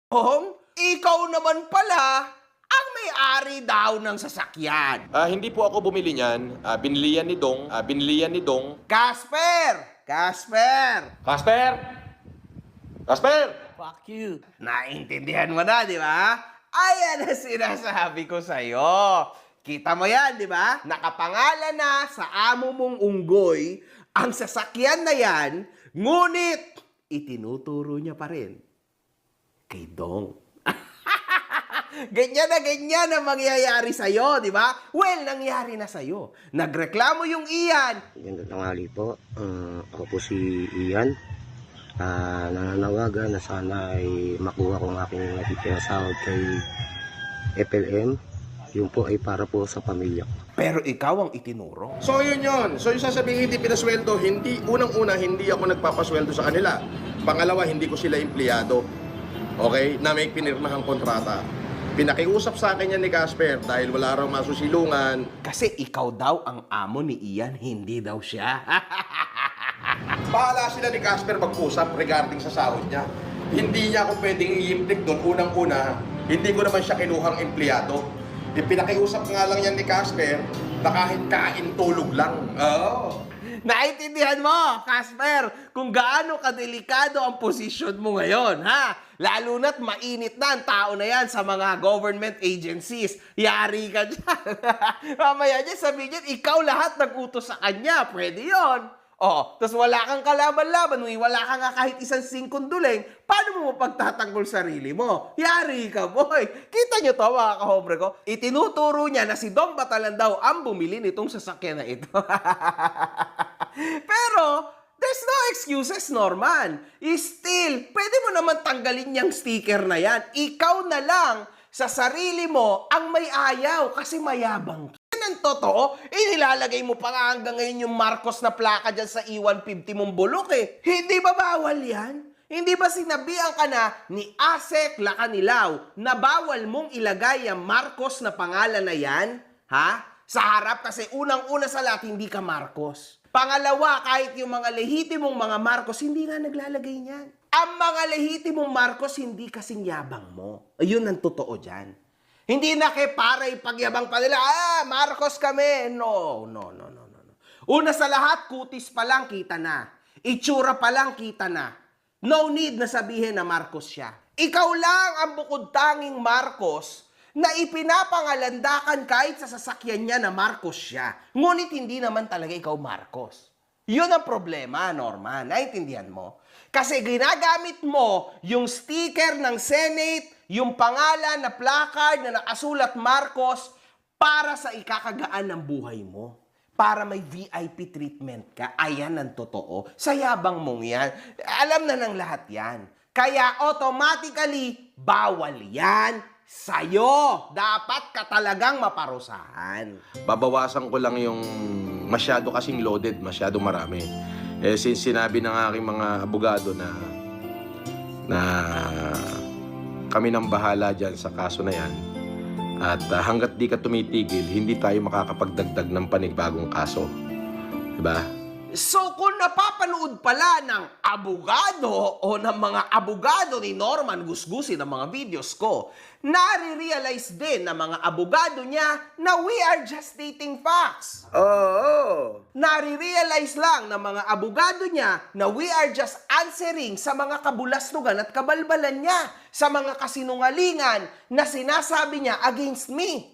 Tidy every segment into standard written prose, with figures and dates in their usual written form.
Ikaw naman pala ang may-ari daw ng sasakyan. Hindi po ako bumili niyan. Binili yan ni Dong. Binili yan ni Dong. Casper! Casper! Casper! Casper! Fuck you. Naintindihan mo na, di ba? Ayan ang sinasabi ko sa'yo. Kita mo yan, di ba? Nakapangalan na sa amo mong unggoy ang sasakyan na yan, ngunit itinuturo niya pa rin kay Dong. Ganyan ang mangyayari sa'yo, di ba? Well, nangyari na sa'yo. Nagreklamo yung Ian. Ganda tanghali po. Ako po si Ian. Nananawagan na sana ay makuha kong aking natitira sahod kay FLM. Yung po ay para po sa pamilya ko. Pero ikaw ang itinuro. So yun. So yung sasabihin hindi pinasweldo, unang-una hindi ako nagpapasweldo sa kanila. Pangalawa, hindi ko sila empleyado. Okay? Na may pinirmahang kontrata. Pinakiusap sa akin yan ni Casper dahil wala raw masusilungan. Kasi ikaw daw ang amo ni Ian, hindi daw siya. Bahala sila ni Casper mag-usap regarding sa sahod niya. Hindi niya ako pwedeng i-implic doon. Unang-una, hindi ko naman siya kinuhang empleyado. Pinakiusap nga lang yan ni Casper na kahit kain tulog lang. Oo. Naintindihan mo, Casper, kung gaano kadelikado ang posisyon mo ngayon, ha? Lalo na't mainit na ang tao na yan sa mga government agencies. Yari ka dyan. Mamaya dyan, sabihin dyan, ikaw lahat nag-utos sa kanya. Pwede yon. Tapos wala kang kalaban-laban, wala kang nga kahit isang singkunduling, paano mo mapagtatanggol sarili mo? Yari ka, boy. Kita nyo to, mga kahobre ko? Itinuturo niya na si Dong Batalan daw ang bumili nitong sasakyan na ito. Pero, there's no excuses, Norman. Still, pwede mo naman tanggalin yung sticker na yan. Ikaw na lang sa sarili mo ang may ayaw kasi mayabang. Yan ang totoo. Nilalagay mo pa nga hanggang ngayon yung Marcos na plaka dyan sa E150 mong bulok eh. Hindi ba bawal yan? Hindi ba sinabihan ka na ni Asek Lacanilaw na bawal mong ilagay ang Marcos na pangalan na yan? Ha? Sa harap kasi unang-una sa lahat, hindi ka Marcos. Pangalawa, kahit yung mga lehitimong mga Marcos, hindi nga naglalagay niyan. Ang mga lehitimong Marcos, hindi kasing yabang mo. Ayun ang totoo dyan. Hindi na para ipagyabang pa nila, Marcos kami. No. Una sa lahat, kutis pa lang kita na. Itsura pa lang kita na. No need na sabihin na Marcos siya. Ikaw lang ang bukod tanging Marcos na ipinapangalandakan kahit sa sasakyan niya na Marcos siya. Ngunit hindi naman talaga ikaw Marcos. Yun ang problema, Norman. Naintindihan mo? Kasi ginagamit mo yung sticker ng Senate, yung pangalan na placard na nakasulat Marcos para sa ikakagaan ng buhay mo. Para may VIP treatment ka. Ayan ang totoo. Sa yabang mong yan. Alam na ng lahat yan. Kaya automatically, bawal yan sa'yo. Dapat ka talagang maparusahan. Babawasan ko lang yung masyado kasing loaded, masyado marami. Since sinabi ng aking mga abogado na kami nang bahala dyan sa kaso na yan. At hanggat di ka tumitigil, hindi tayo makakapagdagdag ng panibagong kaso. Diba? So kung napapanood pala ng abogado o ng mga abogado ni Norman Gusgusi ng mga videos ko, nare-realize din ng mga abogado niya na we are just stating facts. Nare-realize lang ng mga abogado niya na we are just answering sa mga kabulasnugan at kabalbalan niya, sa mga kasinungalingan na sinasabi niya against me.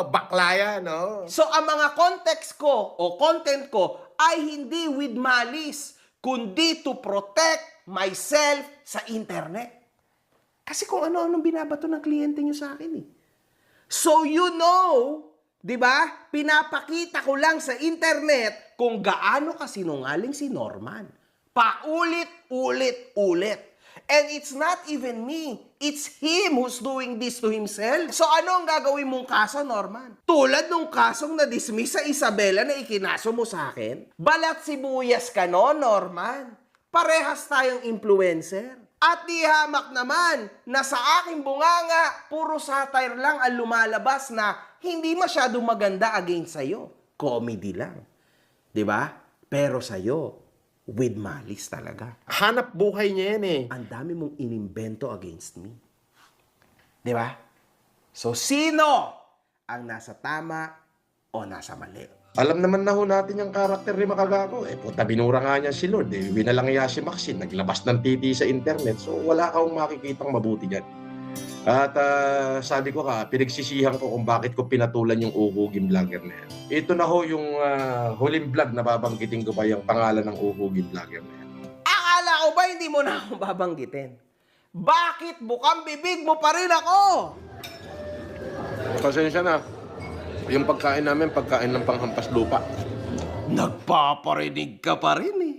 Bakla yan, no? So ang mga context ko o content ko ay hindi with malice, kundi to protect myself sa internet. Kasi kung ano-anong binabato ng kliyente nyo sa akin eh. So you know, di ba? Pinapakita ko lang sa internet kung gaano kasinungaling si Norman. Paulit-ulit-ulit. And it's not even me. It's him who's doing this to himself. So ano ang gagawin mong kaso, Norman? Tulad nung kasong na-dismiss sa Isabela na ikinaso mo sa akin? Balat sibuyas ka no, Norman? Parehas tayong influencer. At di hamak naman na sa aking bunganga, puro satire lang ang lumalabas na hindi masyadong maganda against sa'yo. Comedy lang. Diba? Pero sa'yo, with malice talaga. Hanap buhay niya yan eh. Ang dami mong inimbento against me. Di ba? So, sino ang nasa tama o nasa mali? Alam naman na ho natin yung karakter ni Makagago. Puta, binura nga niya si Lord. Winalangya si Maxine. Naglabas ng titi sa internet. So, wala kang makikitang mabuti dyan. At sabi ko pinagsisihan ko kung bakit ko pinatulan yung Ugugin vlogger na yan. Ito na ho yung huling vlog na babanggitin ko pa yung pangalan ng Ugugin vlogger na yan. Akala ko ba hindi mo na ako babanggitin? Bakit bukang bibig mo pa rin ako? Pasensya na. Yung pagkain namin, pagkain ng panghampas lupa. Nagpaparinig ka pa rin eh.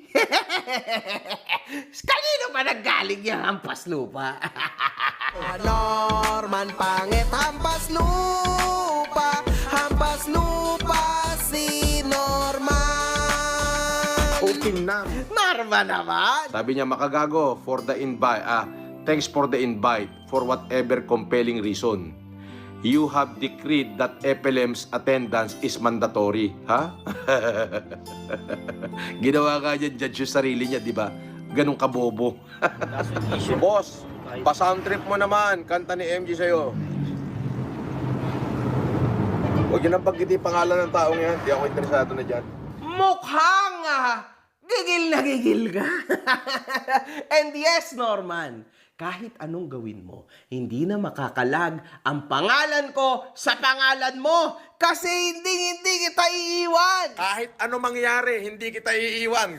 Kanino ba naggaling yung hampas lupa? Norman pangit hampas lupa si Norman. Okay na. Norman naman. Sabi niya, Makagago, thanks for the invite for whatever compelling reason. You have decreed that FLM's attendance is mandatory. Ha? Ginawa ka niya, judge yung sarili niya, di ba? Ganun kabobo. Boss, pa-sound trip mo naman. Kanta ni MG sa'yo. Huwag yun ang pagkiti pangalan ng taong yan. Di ako interesado na dyan. Mukhang gigil na gigil ka. And yes, Norman, kahit anong gawin mo, hindi na makakalag ang pangalan ko sa pangalan mo kasi hindi kita iiwan. Kahit ano mangyari, hindi kita iiwan.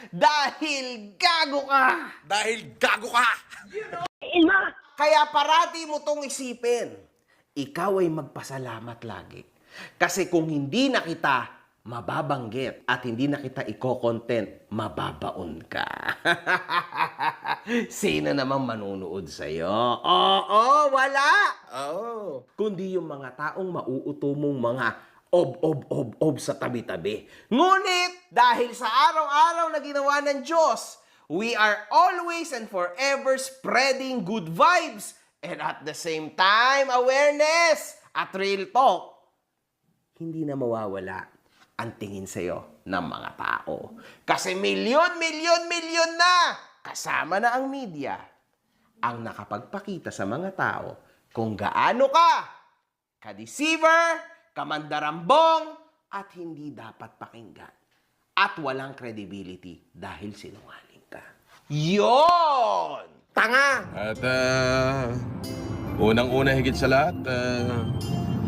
Dahil gago ka. Dahil gago ka. Kaya parati mo tong isipin. Ikaw ay magpasalamat lagi. Kasi kung hindi na kita mababanggit at hindi na kita i-content, mababaon ka. Sino namang manunood sa'yo? Oo, wala. Oo. Kundi yung mga taong mauuto mong mga ob sa tabi-tabi. Ngunit, dahil sa araw-araw na ginawa ng Diyos, we are always and forever spreading good vibes and at the same time, awareness at real talk. Hindi na mawawala ang tingin sa'yo ng mga tao. Kasi milyon na kasama na ang media ang nakapagpakita sa mga tao kung gaano ka ka-deceiver, kamandarambong, at hindi dapat pakinggan. At walang credibility dahil sinungaling ka. Yon! Tanga! At unang-una higit sa lahat,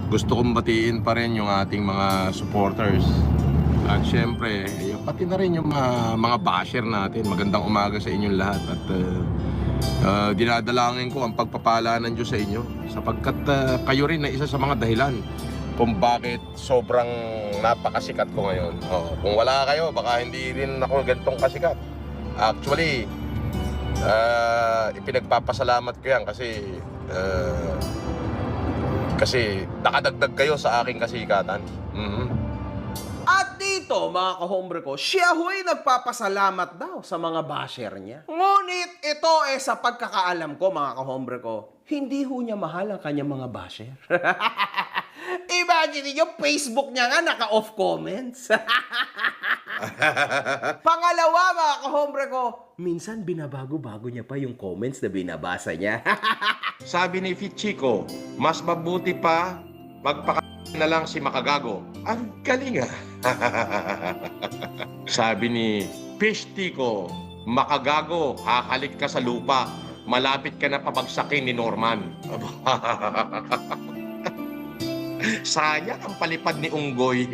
gusto kong batiin pa rin yung ating mga supporters. At syempre, pati na rin yung mga basher natin. Magandang umaga sa inyong lahat. At dinadalangin ko ang pagpapala ng Diyos sa inyo. Sapagkat kayo rin na isa sa mga dahilan kung bakit sobrang napakasikat ko ngayon. Kung wala kayo, baka hindi rin ako ganitong kasikat. Actually, ipinagpapasalamat ko yan kasi nakadagdag kayo sa aking kasikatan. At dito, mga kahombre ko, siya ho'y nagpapasalamat daw sa mga basher niya. Ngunit ito sa pagkakaalam ko, mga kahombre ko, hindi ho niya mahal ang kanyang mga basher. Imagine niyo, Facebook niya nga naka-off comments. Pangalawa, mga kahombre ko, minsan binabago-bago niya pa yung comments na binabasa niya. Sabi ni Fit Chico, mas mabuti pa na lang si Makagago. Ang galing Sabi ni Fish Tico, Makagago, hahalik ka sa lupa. Malapit ka na pabagsakin ni Norman. Sayang ang palipad ni Unggoy.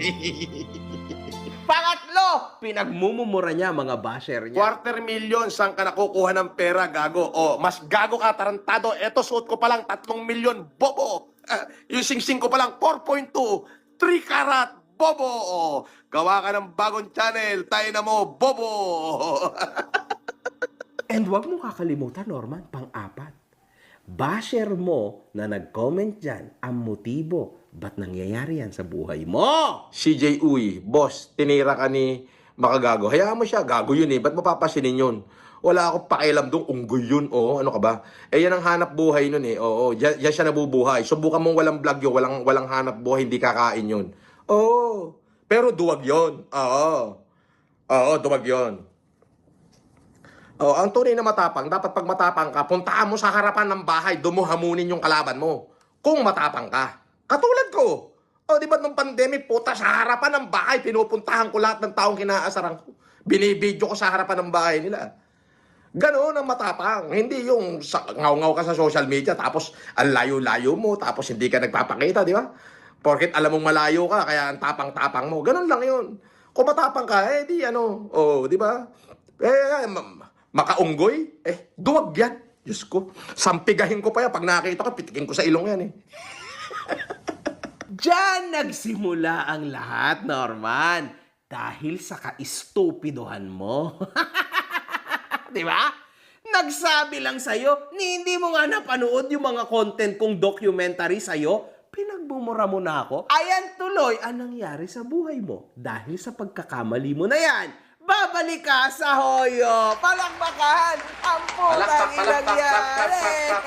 Pangatlo, pinagmumumura niya mga basher niya. 250,000 saan ka nakukuha ng pera, gago? Mas gago ka, tarantado. Eto, suot ko pa lang 3,000,000, bobo. Yung sing-sing ko pa lang 4.2, 3 karat, bobo. Gawa ka ng bagong channel, tayo na mo, bobo. And wag mo kakalimutan, Norman, pang-apat. Basher mo na nag-comment dyan ang motibo ba't nangyayari yan sa buhay mo? CJ Uy, boss, tinira ka ni Makagago. Hayaan mo siya, gago yun ba't mo papasinin yun? Wala akong pakialam doon, unggoy yun. Ano ka ba? Yan ang hanap buhay nun Diyan siya nabubuhay. Subukan mong walang vlog yun, walang hanap buhay, hindi kakain yun. Pero duwag yun. Duwag yun. Oh, ang tunay na matapang, dapat pag matapang ka, puntahan mo sa harapan ng bahay, doon mo hamunin yung kalaban mo. Kung matapang ka. Katulad ko. O, di ba nung pandemic, puta, sa harapan ng bahay, pinupuntahan ko lahat ng taong kinaasaran ko. Binibidyo ko sa harapan ng bahay nila. Ganoon ang matapang. Hindi yung ngaw-ngaw ka sa social media, tapos ang layo-layo mo, tapos hindi ka nagpapakita, di ba? Porket alam mong malayo ka, kaya ang tapang-tapang mo. Ganon lang yun. Kung matapang ka, eh di ano, oh, di ba? Makaunggoy? Duwag yan. Diyos ko. Sampigahin ko pa yan. Pag nakita ko, pitikin ko sa ilong yan eh. Diyan nagsimula ang lahat, Norman. Dahil sa kaistupidohan mo. Di ba? Nagsabi lang sa'yo, hindi mo nga napanood yung mga content kong documentary sa'yo, pinagbumura mo na ako. Ayan tuloy ang nangyari sa buhay mo. Dahil sa pagkakamali mo na yan, babalik ka sa Hoyo. Palakpakan! Ang putang ilang yan!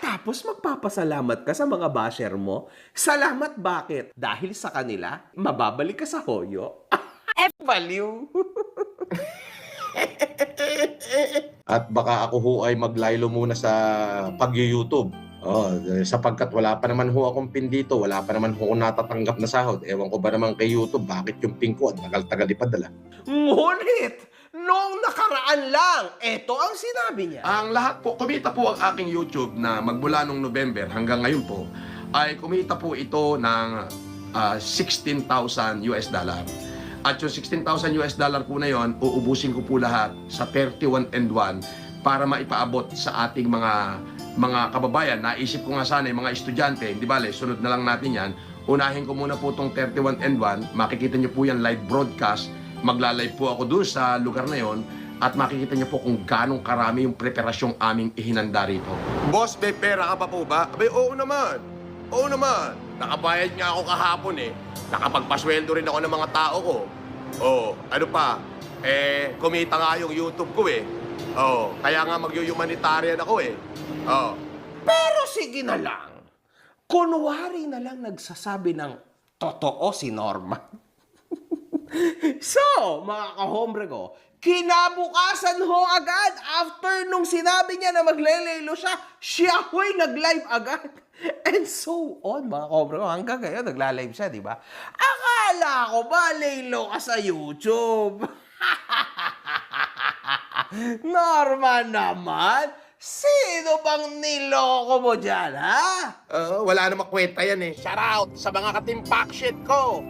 Tapos magpapasalamat ka sa mga basher mo. Salamat bakit? Dahil sa kanila, mababalik ka sa Hoyo. Baliw! At baka ako ho ay maglaylo muna sa pag-YouTube. Oh, sapagkat wala pa naman ho akong pin dito, wala pa naman ho akong natatanggap na sahod. Ewan ko ba naman kay YouTube, bakit yung pin ko at tagal-tagal ipadala. Ngunit, noong nakaraan lang, eto ang sinabi niya. Ang lahat po, kumita po ang aking YouTube na magmula nung November hanggang ngayon po, ay kumita po ito ng $16,000 US. At yung $16,000 US po na yon, uubusin ko po lahat sa 31 and 1 para maipaabot sa ating mga kababayan. Naisip ko nga sana yung mga estudyante, di bale, sunod na lang natin yan. Unahin ko muna po itong 31 and 1, makikita niyo po yan live broadcast. Magla-live po ako doon sa lugar na yon at makikita niyo po kung ganong karami yung preparasyong aming ihinanda rito. Boss, may pera ka pa po ba? Abay, oo naman. Oo naman. Nakabayad nga ako kahapon eh. Nakapagpasweldo rin ako ng mga tao ko. Oh, ano pa? Kumita nga yung YouTube ko eh. Oh, kaya nga mag-humanitarian ako eh. Oh. Pero sige na lang. Kunwari na lang nagsasabi ng totoo si Norman. So, mga kahombre ko, kinabukasan ho agad after nung sinabi niya na maglelelo siya ho'y nag-live agad. And so on, mga kahombre ko, hanggang ngayon nagla-live siya, di ba? Akala ko ba lelo ka sa YouTube? Norman naman, sino bang niloko mo dyan, ha? Wala namang kwenta yan eh. Shout out sa mga katimpak shit ko.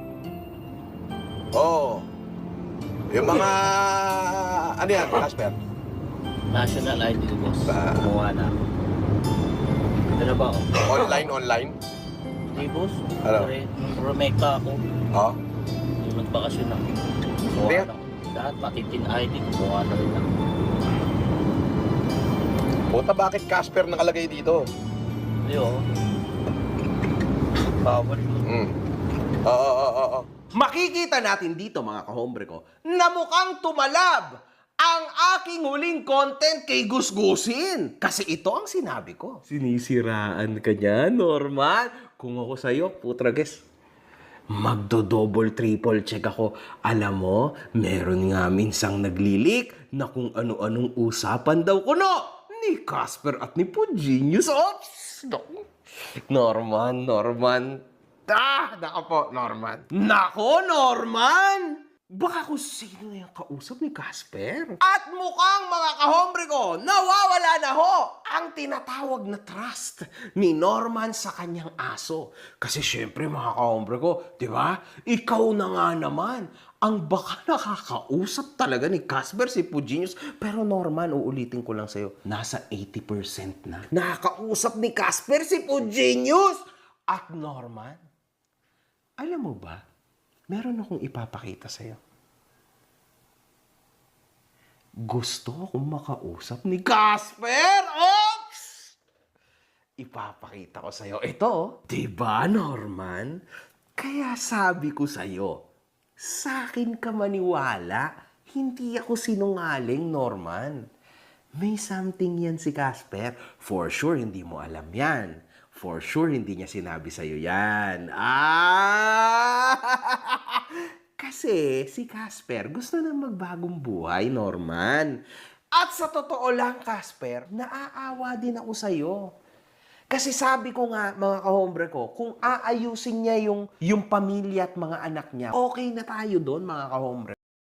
Oh. Yung mga... Ano yan, Casper? National ID ko, boss. Kumuha na ako. Ito na ba ako? Online? Hindi, boss. Ano? Rumekta ako. Oh? Yung nagbakasyon ako. Kumuha Hindi. na ako. Lahat, pati tin ID, kumuha na rin ako. Puta, bakit Casper nakalagay dito? Hindi, oh. Bawal mo. Oo. Makikita natin dito, mga kahombre ko, na mukhang tumalab ang aking huling content kay Gusgusin. Kasi ito ang sinabi ko. Sinisiraan ka niya, Norman. Kung ako sa'yo, putrages, magdo-double, triple check ako. Alam mo, meron nga minsang naglilik na kung ano-anong usapan daw kuno ni Casper at ni Puginius. Oops! Norman. Nako po, Norman. Nako, Norman! Baka kung sino yung kausap ni Casper. At mukhang mga kahombre ko, nawawala na ho ang tinatawag na trust ni Norman sa kanyang aso. Kasi syempre mga kahombre ko, di ba? Ikaw na nga naman ang baka nakakausap talaga ni Casper si Puginius. Pero Norman, uulitin ko lang sa'yo, nasa 80% na. Nakakausap ni Casper si Puginius. At Norman, alam mo ba, meron akong ipapakita sa'yo. Gusto akong makausap ni Casper! Oops! Ipapakita ko sa'yo. Ito, diba, Norman? Kaya sabi ko sa'yo, sa akin ka maniwala. Hindi ako sinungaling, Norman. May something yan si Casper. For sure, hindi mo alam yan. For sure, hindi niya sinabi sa'yo yan. Kasi si Casper gusto na magbagong buhay, Norman. At sa totoo lang, Casper, naaawa din ako sa'yo. Kasi sabi ko nga, mga kahombre ko, kung aayusin niya yung pamilya at mga anak niya, okay na tayo doon, mga kahombre.